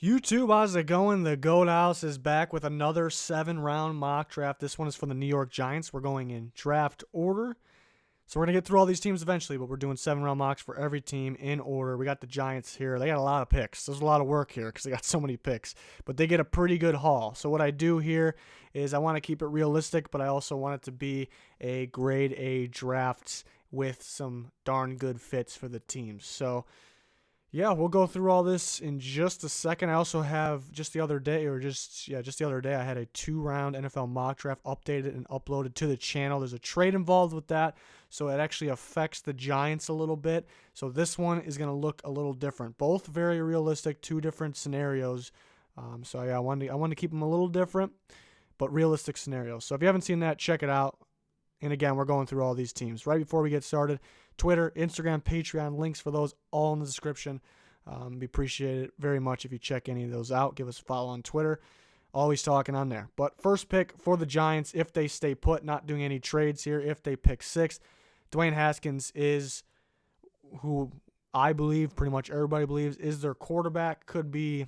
YouTube, how's it going? The Goat House is back with another 7-round mock draft. This one is for the New York Giants. We're going in draft order. So we're going to get through all these teams eventually, but we're doing 7-round mocks for every team in order. We got the Giants here. They got a lot of picks. There's a lot of work here because they got so many picks, but they get a pretty good haul. So what I do here is I want to keep it realistic, but I also want it to be a grade A draft with some darn good fits for the teams. So yeah, we'll go through all this in just a second. I also have just the other day, I had a 2-round NFL mock draft updated and uploaded to the channel. There's a trade involved with that, so it actually affects the Giants a little bit. So this one is going to look a little different. Both very realistic, 2 different scenarios. So yeah, I wanted to keep them a little different, but realistic scenarios. So if you haven't seen that, check it out. And again, we're going through all these teams. Right before we get started, Twitter, Instagram, Patreon, links for those all in the description. We appreciate it very much if you check any of those out. Give us a follow on Twitter. Always talking on there. But first pick for the Giants, if they stay put, not doing any trades here, if they pick 6, Dwayne Haskins is who I believe, pretty much everybody believes, is their quarterback. Could be,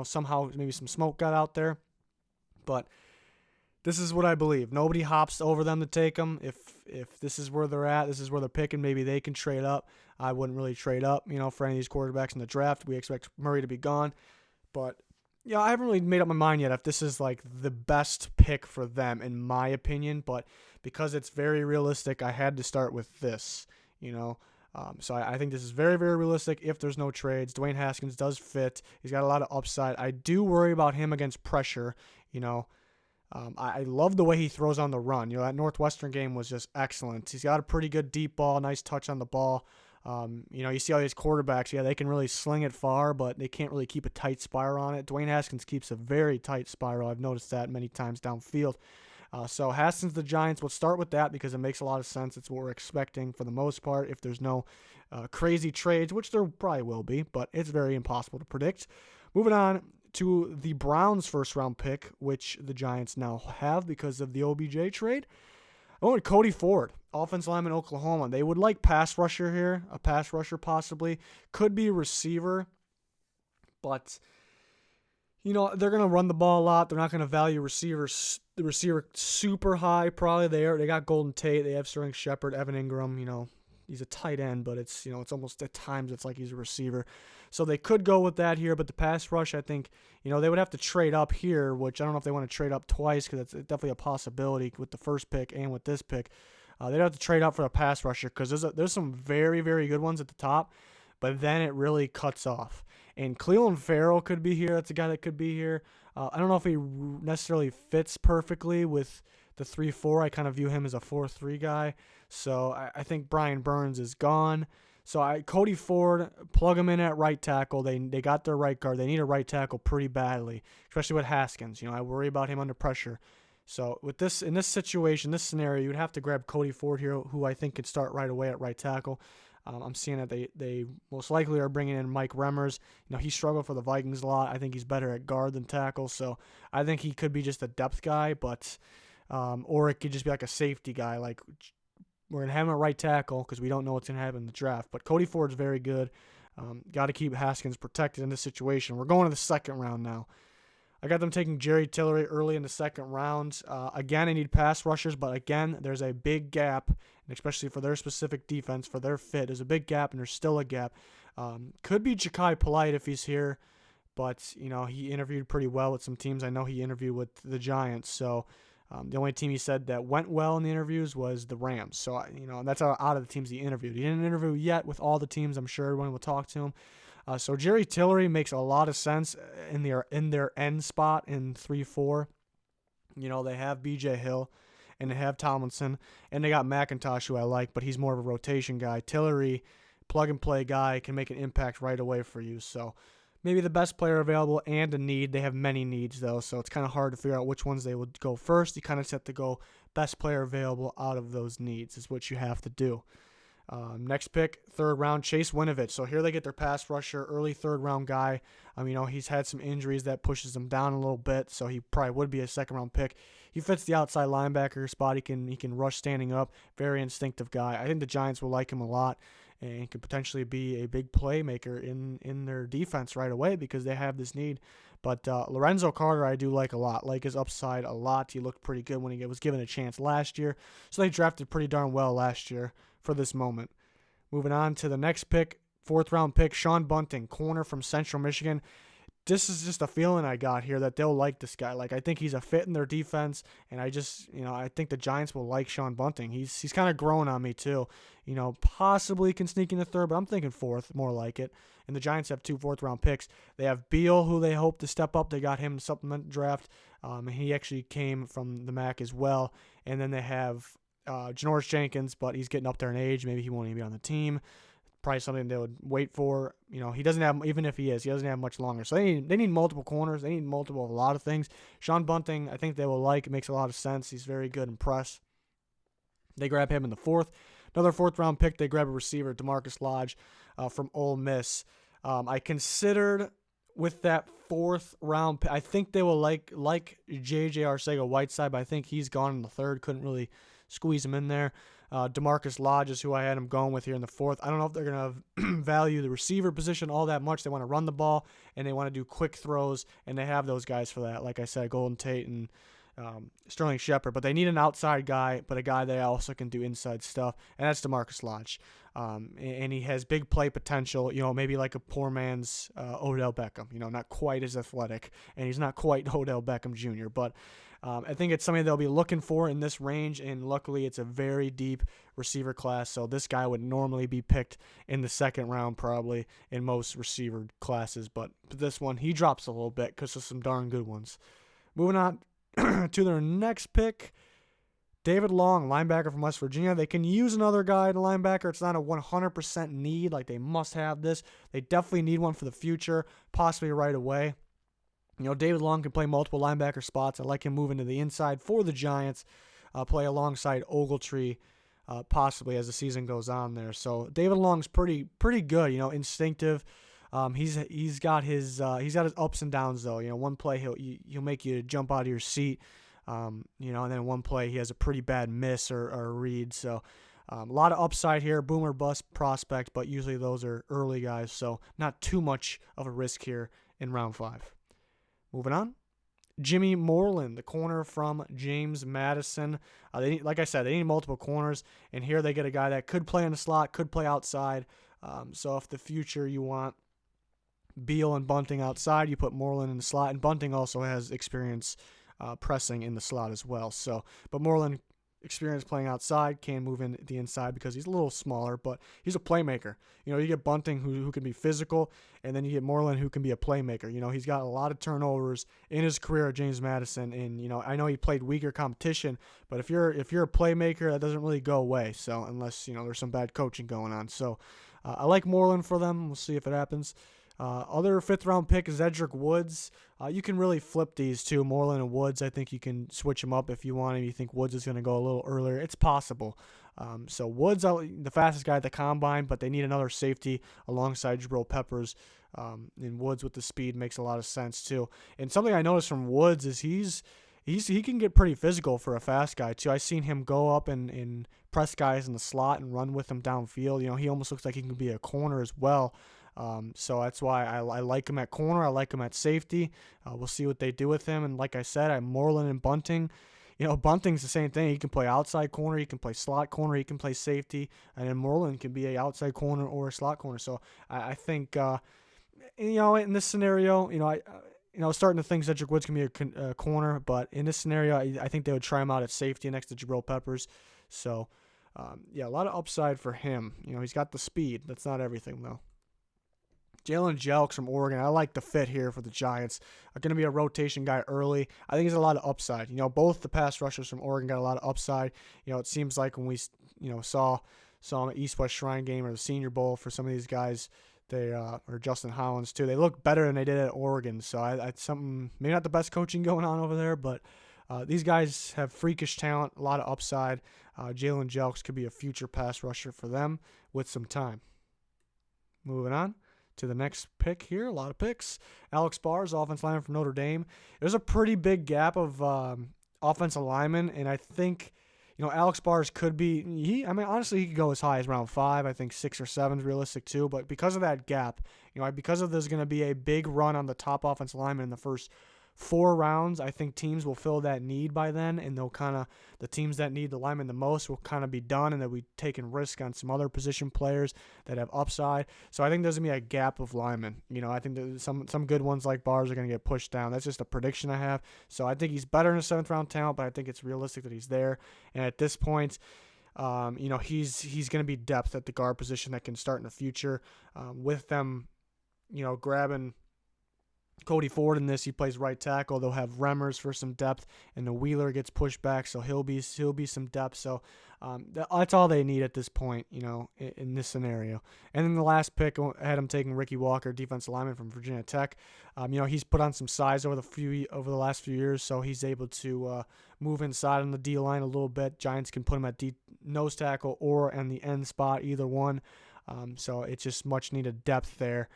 somehow maybe some smoke got out there. But this is what I believe. Nobody hops over them to take them. If this is where they're at, this is where they're picking, maybe they can trade up. I wouldn't really trade up, for any of these quarterbacks in the draft. We expect Murray to be gone. But, I haven't really made up my mind yet if this is, the best pick for them, in my opinion. But because it's very realistic, I had to start with this, So I think this is very, very realistic if there's no trades. Dwayne Haskins does fit. He's got a lot of upside. I do worry about him against pressure, I love the way he throws on the run. That Northwestern game was just excellent. He's got a pretty good deep ball, nice touch on the ball. You see all these quarterbacks, they can really sling it far, but they can't really keep a tight spiral on it. Dwayne Haskins keeps a very tight spiral. I've noticed that many times downfield. So Haskins, the Giants, we'll start with that because it makes a lot of sense. It's what we're expecting for the most part if there's no crazy trades, which there probably will be, but it's very impossible to predict. Moving on to the Browns' first-round pick, which the Giants now have because of the OBJ trade. I went with Cody Ford, offensive lineman, Oklahoma. They would like pass rusher here, a pass rusher possibly. Could be receiver, but, they're going to run the ball a lot. They're not going to value the receiver super high probably there. They got Golden Tate. They have Sterling Shepard, Evan Ingram, he's a tight end, but it's, it's almost at times it's like he's a receiver. So they could go with that here, but the pass rush, I think, they would have to trade up here, which I don't know if they want to trade up twice because it's definitely a possibility with the first pick and with this pick. They'd have to trade up for the pass rusher because there's some very, very good ones at the top, but then it really cuts off. And Clelin Ferrell could be here. That's a guy that could be here. I don't know if he necessarily fits perfectly with the 3-4. I kind of view him as a 4-3 guy. So I think Brian Burns is gone. So Cody Ford, plug him in at right tackle. They got their right guard. They need a right tackle pretty badly, especially with Haskins. I worry about him under pressure. So in this situation, this scenario, you would have to grab Cody Ford here, who I think could start right away at right tackle. I'm seeing that they most likely are bringing in Mike Remmers. He struggled for the Vikings a lot. I think he's better at guard than tackle. So I think he could be just a depth guy, but or it could just be like a safety guy. Like we're going to have him at right tackle because we don't know what's going to happen in the draft. But Cody Ford's very good. Got to keep Haskins protected in this situation. We're going to the second round now. I got them taking Jerry Tillery early in the second round. Again, I need pass rushers, but again, there's a big gap, and especially for their specific defense, for their fit. There's a big gap, and there's still a gap. Could be Ja'Kai Polite if he's here, but, he interviewed pretty well with some teams. I know he interviewed with the Giants, so the only team he said that went well in the interviews was the Rams. So, and that's out of the teams he interviewed. He didn't interview yet with all the teams. I'm sure everyone will talk to him. So Jerry Tillery makes a lot of sense in their end spot in 3-4. They have B.J. Hill, and they have Tomlinson, and they got McIntosh, who I like, but he's more of a rotation guy. Tillery, plug-and-play guy, can make an impact right away for you. So maybe the best player available and a need. They have many needs, though, so it's kind of hard to figure out which ones they would go first. You kind of just have to go best player available out of those needs is what you have to do. Next pick, third round, Chase Winovich. So here they get their pass rusher, early third round guy. He's had some injuries that pushes him down a little bit, so he probably would be a second round pick. He fits the outside linebacker spot. He can rush standing up. Very instinctive guy. I think the Giants will like him a lot. and could potentially be a big playmaker in their defense right away because they have this need. But Lorenzo Carter I do like a lot, like his upside a lot. He looked pretty good when he was given a chance last year. So they drafted pretty darn well last year for this moment. Moving on to the next pick, 4th round pick, Sean Bunting, corner from Central Michigan. This is just a feeling I got here that they'll like this guy. Like, I think he's a fit in their defense, and I think the Giants will like Sean Bunting. He's kind of growing on me too. Possibly can sneak in the 3rd, but I'm thinking 4th, more like it. And the Giants have 2 4th-round picks. They have Beal, who they hope to step up. They got him in the supplement draft, and he actually came from the MAC as well. And then they have Janoris Jenkins, but he's getting up there in age. Maybe he won't even be on the team. Probably something they would wait for. He doesn't have, even if he doesn't have much longer. So they need multiple corners. They need multiple of a lot of things. Sean Bunting, I think they will like. It makes a lot of sense. He's very good in press. They grab him in the 4th. Another 4th-round pick, they grab a receiver, DeMarcus Lodge from Ole Miss. I considered with that 4th-round pick, I think they will like J.J. Arcega-Whiteside, but I think he's gone in the 3rd. Couldn't really squeeze him in there. DeMarcus Lodge is who I had him going with here in the 4th. I don't know if they're going to value the receiver position all that much. They want to run the ball, and they want to do quick throws, and they have those guys for that. Like I said, Golden Tate and Sterling Shepard. But they need an outside guy, but a guy that also can do inside stuff, and that's DeMarcus Lodge. And he has big play potential, maybe like a poor man's Odell Beckham, not quite as athletic, and he's not quite Odell Beckham Jr., but I think it's something they'll be looking for in this range, and luckily it's a very deep receiver class, so this guy would normally be picked in the 2nd round probably in most receiver classes, but this one, he drops a little bit because of some darn good ones. Moving on to their next pick, David Long, linebacker from West Virginia. They can use another guy at linebacker. It's not a 100% need, like they must have this. They definitely need one for the future, possibly right away. David Long can play multiple linebacker spots. I like him moving to the inside for the Giants, play alongside Ogletree, possibly as the season goes on there. So David Long's pretty good, instinctive. He's got his ups and downs though. One play he'll make you jump out of your seat, and then one play he has a pretty bad miss or a read. So a lot of upside here, boom or bust prospect, but usually those are early guys, so not too much of a risk here in round 5. Moving on, Jimmy Moreland, the corner from James Madison. Like I said, they need multiple corners, and here they get a guy that could play in the slot, could play outside. So if the future you want Beal and Bunting outside, you put Moreland in the slot, and Bunting also has experience pressing in the slot as well. So, but Moreland, experience playing outside, can move in the inside because he's a little smaller, but he's a playmaker. You get Bunting who can be physical, and then you get Moreland who can be a playmaker. He's got a lot of turnovers in his career at James Madison, and I know he played weaker competition, but if you're a playmaker, that doesn't really go away. So unless there's some bad coaching going on, so I like Moreland for them. We'll see if it happens. Other 5th-round pick is Edric Woods. You can really flip these two, Moreland and Woods. I think you can switch them up if you want, and you think Woods is going to go a little earlier. It's possible. So Woods, the fastest guy at the combine, but they need another safety alongside Jabril Peppers. And Woods with the speed makes a lot of sense too. And something I noticed from Woods is he can get pretty physical for a fast guy too. I've seen him go up and press guys in the slot and run with them downfield. He almost looks like he can be a corner as well. So that's why I like him at corner. I like him at safety. We'll see what they do with him. And like I said, I have Moreland and Bunting. Bunting's the same thing. He can play outside corner. He can play slot corner. He can play safety. And then Moreland can be a outside corner or a slot corner. So I think, in this scenario, starting to think Cedric Woods can be a corner. But in this scenario, I think they would try him out at safety next to Jabril Peppers. So, a lot of upside for him. He's got the speed. That's not everything, though. Jalen Jelks from Oregon. I like the fit here for the Giants. Going to be a rotation guy early. I think there's a lot of upside. Both the pass rushers from Oregon got a lot of upside. It seems like when we, saw them at East-West Shrine Game or the Senior Bowl for some of these guys, or Justin Hollins too, they look better than they did at Oregon. So I something, maybe not the best coaching going on over there, but these guys have freakish talent, a lot of upside. Jalen Jelks could be a future pass rusher for them with some time. Moving on to the next pick here, a lot of picks. Alex Bars, offensive lineman from Notre Dame. There's a pretty big gap of offensive linemen, and I think Alex Bars could be, honestly, he could go as high as round 5. I think 6 or 7 is realistic too. But because of that gap, because of there's going to be a big run on the top offensive lineman in the first 4 rounds, I think teams will fill that need by then, and the teams that need the lineman the most will kind of be done, and they'll be taking risk on some other position players that have upside. So I think there's going to be a gap of linemen. I think that some good ones like Bars are going to get pushed down. That's just a prediction I have. So I think he's better than a 7th round talent, but I think it's realistic that he's there. And at this point, he's going to be depth at the guard position that can start in the future. With them, grabbing Cody Ford in this, he plays right tackle. They'll have Remmers for some depth, and the Wheeler gets pushed back, so he'll be some depth. So that's all they need at this point, in this scenario. And then the last pick, I had him taking Ricky Walker, defensive lineman from Virginia Tech. He's put on some size over the last few years, so he's able to move inside on the D line a little bit. Giants can put him at nose tackle or on the end spot, either one. So it's just much needed depth there.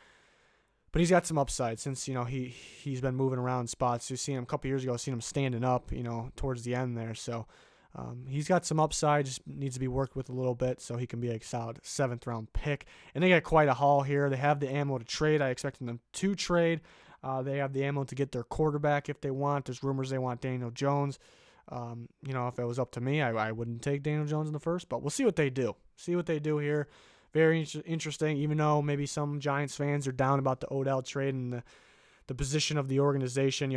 But he's got some upside since, he's been moving around spots. You've seen him a couple years ago, seen him standing up, towards the end there. So he's got some upside, just needs to be worked with a little bit so he can be a solid 7th round pick. And they got quite a haul here. They have the ammo to trade. I expect them to trade. They have the ammo to get their quarterback if they want. There's rumors they want Daniel Jones. If it was up to me, I wouldn't take Daniel Jones in the first, but we'll see what they do. See what they do here. Very interesting, even though maybe some Giants fans are down about the Odell trade and the position of the organization.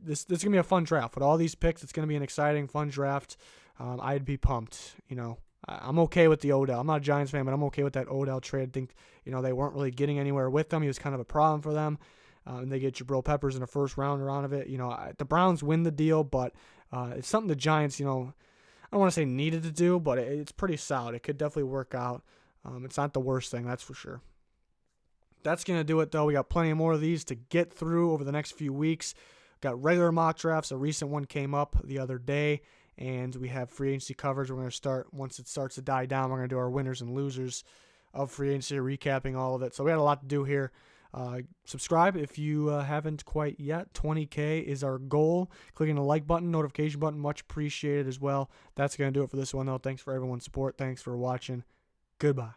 This is going to be a fun draft. With all these picks, it's going to be an exciting, fun draft. I'd be pumped. I'm okay with the Odell. I'm not a Giants fan, but I'm okay with that Odell trade. I think, they weren't really getting anywhere with him. He was kind of a problem for them. And they get Jabril Peppers in a first rounder out of it. The Browns win the deal, but it's something the Giants, I don't want to say needed to do, but it's pretty solid. It could definitely work out. It's not the worst thing, that's for sure. That's going to do it, though. We got plenty more of these to get through over the next few weeks. Got regular mock drafts. A recent one came up the other day, and we have free agency coverage. We're going to start, once it starts to die down, we're going to do our winners and losers of free agency, recapping all of it. So we got a lot to do here. Subscribe if you haven't quite yet. 20K is our goal. Clicking the like button, notification button, much appreciated as well. That's going to do it for this one, though. Thanks for everyone's support. Thanks for watching. Goodbye.